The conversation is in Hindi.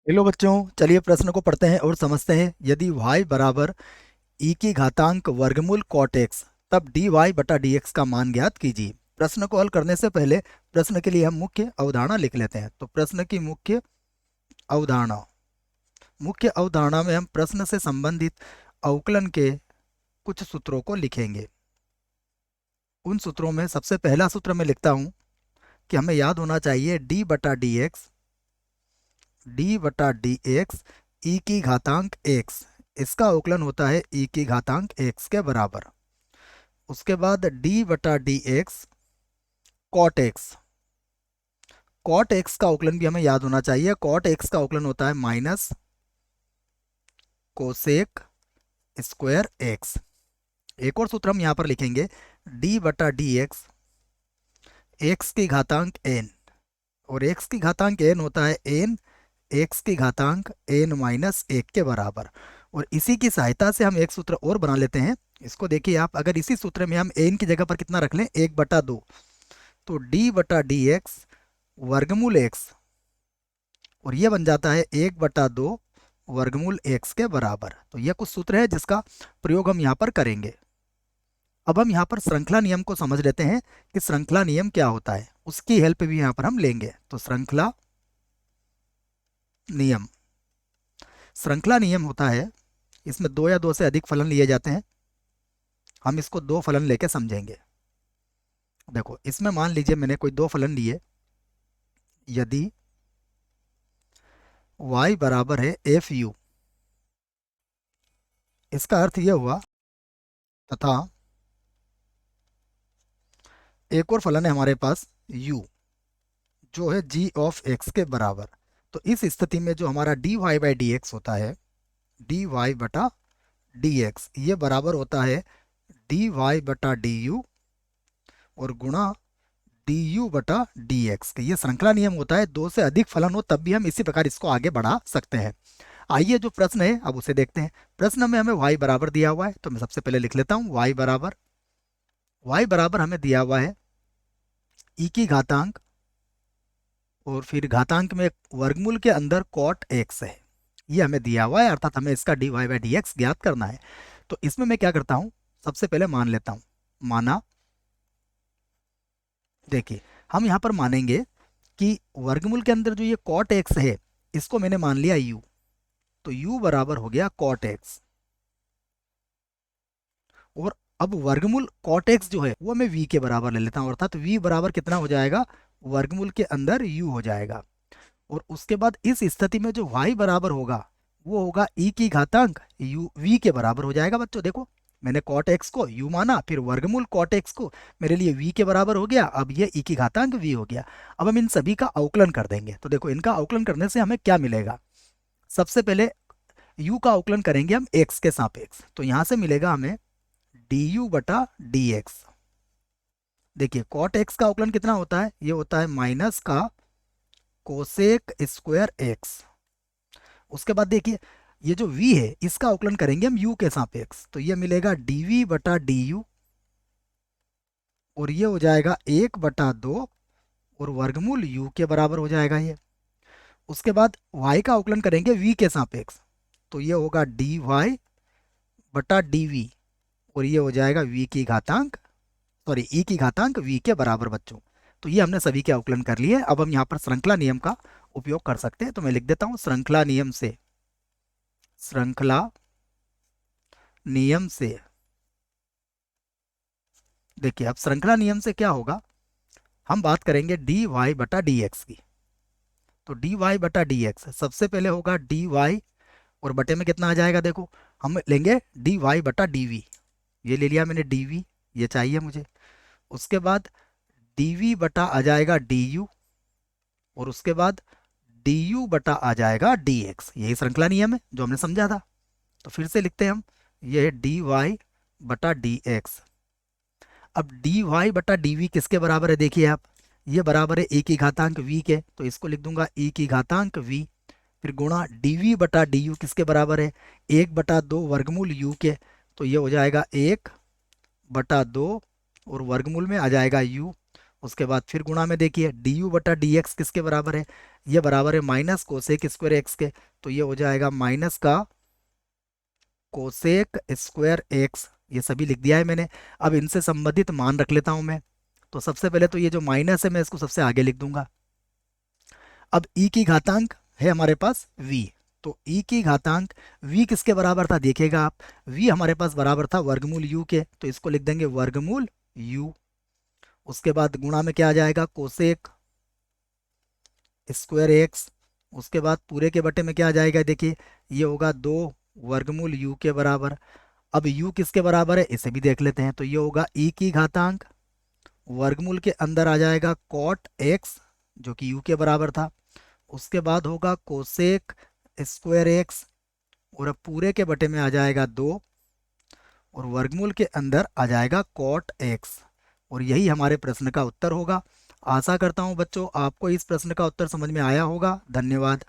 हेलो बच्चों, चलिए प्रश्न को पढ़ते हैं और समझते हैं। यदि y बराबर e की घातांक वर्गमूल cot x, तब dy बटा dx का मान ज्ञात कीजिए। प्रश्न को हल करने से पहले प्रश्न के लिए हम मुख्य अवधारणा लिख लेते हैं। तो प्रश्न की अवधारणा मुख्य अवधारणा में हम प्रश्न से संबंधित अवकलन के कुछ सूत्रों को लिखेंगे। उन सूत्रों में सबसे पहला सूत्र मैं लिखता हूं कि हमें याद होना चाहिए डी बटा डी एक्स ई की घातांक x, इसका अवकलन होता है e की घातांक x के बराबर। उसके बाद डी बटा डी एक्स कॉट एक्स का अवकलन भी हमें याद होना चाहिए। कॉट एक्स का अवकलन होता है माइनस कोसेक स्क्वायर एक्स। एक और सूत्र हम यहाँ पर लिखेंगे, डी बटा डी एक्स की घातांक n, और x की घातांक n होता है n एक्स की घातांक n माइनस एक के बराबर। और इसी की सहायता से हम एक सूत्र और बना लेते हैं। इसको देखिए आप, अगर इसी सूत्र में हम n की जगह पर कितना रख लें, 1/2, तो d बटा डी एक्स वर्गमूल x, और ये बन जाता है 1/2 वर्गमूल x के बराबर। तो यह कुछ सूत्र है जिसका प्रयोग हम यहाँ पर करेंगे। अब हम यहाँ पर श्रृंखला नियम को समझ लेते हैं कि श्रृंखला नियम क्या होता है, उसकी हेल्प भी यहाँ पर हम लेंगे। तो नियम श्रृंखला नियम होता है, इसमें दो या दो से अधिक फलन लिए जाते हैं। हम इसको दो फलन लेके समझेंगे। देखो, इसमें मान लीजिए मैंने कोई दो फलन लिए। यदि y बराबर है एफ यू, इसका अर्थ यह हुआ, तथा एक और फलन है हमारे पास u, जो है g ऑफ x के बराबर। तो इस स्थिति में जो हमारा dy बाई डी एक्स होता है, dy बटा डी एक्स, ये बराबर होता है dy बटा डी यू और गुणा डी यू बटा डी एक्स। ये श्रृंखला नियम होता है, दो से अधिक फलन हो तब भी हम इसी प्रकार इसको आगे बढ़ा सकते हैं। आइए जो प्रश्न है अब उसे देखते हैं। प्रश्न में हमें y बराबर दिया हुआ है, तो मैं सबसे पहले लिख लेता हूँ y बराबर हमें दिया हुआ है e की घातांक, और फिर घातांक में वर्गमूल के अंदर cot x है, ये हमें दिया हुआ है, अर्थात हमें इसका dy बाई डी एक्स ज्ञात करना है। तो इसमें मैं क्या करता हूँ, सबसे पहले मान लेता हूँ। माना, देखिए हम यहाँ पर मानेंगे कि वर्गमूल के अंदर जो ये cot x है, इसको मैंने मान लिया u, तो u बराबर हो गया cot x। और अब वर्गमूल cot x जो है वो मैं v के बराबर ले लेता हूँ, अर्थात v बराबर कितना हो जाएगा, वर्गमूल के अंदर u हो जाएगा। और उसके बाद इस स्थिति में जो y बराबर होगा वो होगा e की घातांक u, v के बराबर हो जाएगा। बच्चों देखो, मैंने cot x को u माना, फिर वर्गमूल cot x को मेरे लिए v के बराबर हो गया, अब ये e की घातांक v हो गया। अब हम इन सभी का अवकलन कर देंगे। तो देखो, इनका अवकलन करने से हमें क्या मिलेगा। सबसे पहले u का अवकलन करेंगे हम x के सापेक्ष, तो यहां से मिलेगा हमें डी यू बटा डी एक्स। देखिए cot x का अवकलन कितना होता है, ये होता है माइनस का कोसेक स्क्वायर एक्स। उसके बाद देखिए, ये जो v है इसका अवकलन करेंगे हम u के सापेक्ष, तो ये मिलेगा dv बटा डी यू, और ये हो जाएगा 1/2 और वर्गमूल u के बराबर हो जाएगा ये। उसके बाद y का अवकलन करेंगे v के सापेक्ष, तो ये होगा dy बटा dv, और ये हो जाएगा v की घातांक, सॉरी e की घातांक v के बराबर। बच्चों तो ये हमने सभी के अवकलन कर लिए। अब हम यहाँ पर श्रृंखला नियम का उपयोग कर सकते हैं। तो मैं लिख देता हूँ, श्रृंखला नियम से देखिए, अब श्रृंखला नियम से क्या होगा, हम बात करेंगे dy बटा डी एक्स की। तो dy बटा डी एक्स सबसे पहले होगा dy, और बटे में कितना आ जाएगा, देखो हम लेंगे dy बटा dv, ये ले लिया मैंने dv, ये चाहिए मुझे। उसके बाद dv बटा आ जाएगा du, और उसके बाद du बटा आ जाएगा dx। यही श्रृंखला नियम है जो हमने समझा था। तो फिर से लिखते हैं हम, ये है dy बटा dx। अब dy बटा dv किसके बराबर है, देखिए आप, ये बराबर है e की घातांक v के, तो इसको लिख दूंगा e की घातांक v, फिर गुणा dv बटा du किसके बराबर है, 1/2 वर्गमूल u के, तो ये हो जाएगा 1/2 और वर्गमूल में आ जाएगा u, उसके बाद फिर गुणा में देखिए डी यू बटा डी एक्स किसके बराबर है, ये बराबर है माइनस कोसेक स्क्वायर एक्स के, तो ये हो जाएगा माइनस का कोसेक स्क्वायर एक्स, ये सभी लिख दिया है मैंने। अब इनसे संबंधित मान रख लेता हूं मैं। तो सबसे पहले तो ये जो माइनस है मैं इसको सबसे आगे लिख दूंगा। अब ई की घातांक है हमारे पास v, तो e की घातांक v किसके बराबर था देखिएगा आप, v हमारे पास बराबर था वर्गमूल u के, तो इसको लिख देंगे वर्गमूल u। उसके बाद गुणा में क्या आ जाएगा कोसेक स्क्वायर एक्स, उसके बाद पूरे के बटे में क्या आ जाएगा देखिए, ये होगा 2 वर्गमूल u के बराबर। अब u किसके बराबर है इसे भी देख लेते हैं, तो ये होगा e की घातांक वर्गमूल के अंदर आ जाएगा कॉट x जो कि u के बराबर था, उसके बाद होगा कोसेक स्क्वायर एक्स, और अब पूरे के बटे में आ जाएगा 2, और वर्गमूल के अंदर आ जाएगा कॉट एक्स, और यही हमारे प्रश्न का उत्तर होगा। आशा करता हूँ बच्चों आपको इस प्रश्न का उत्तर समझ में आया होगा। धन्यवाद।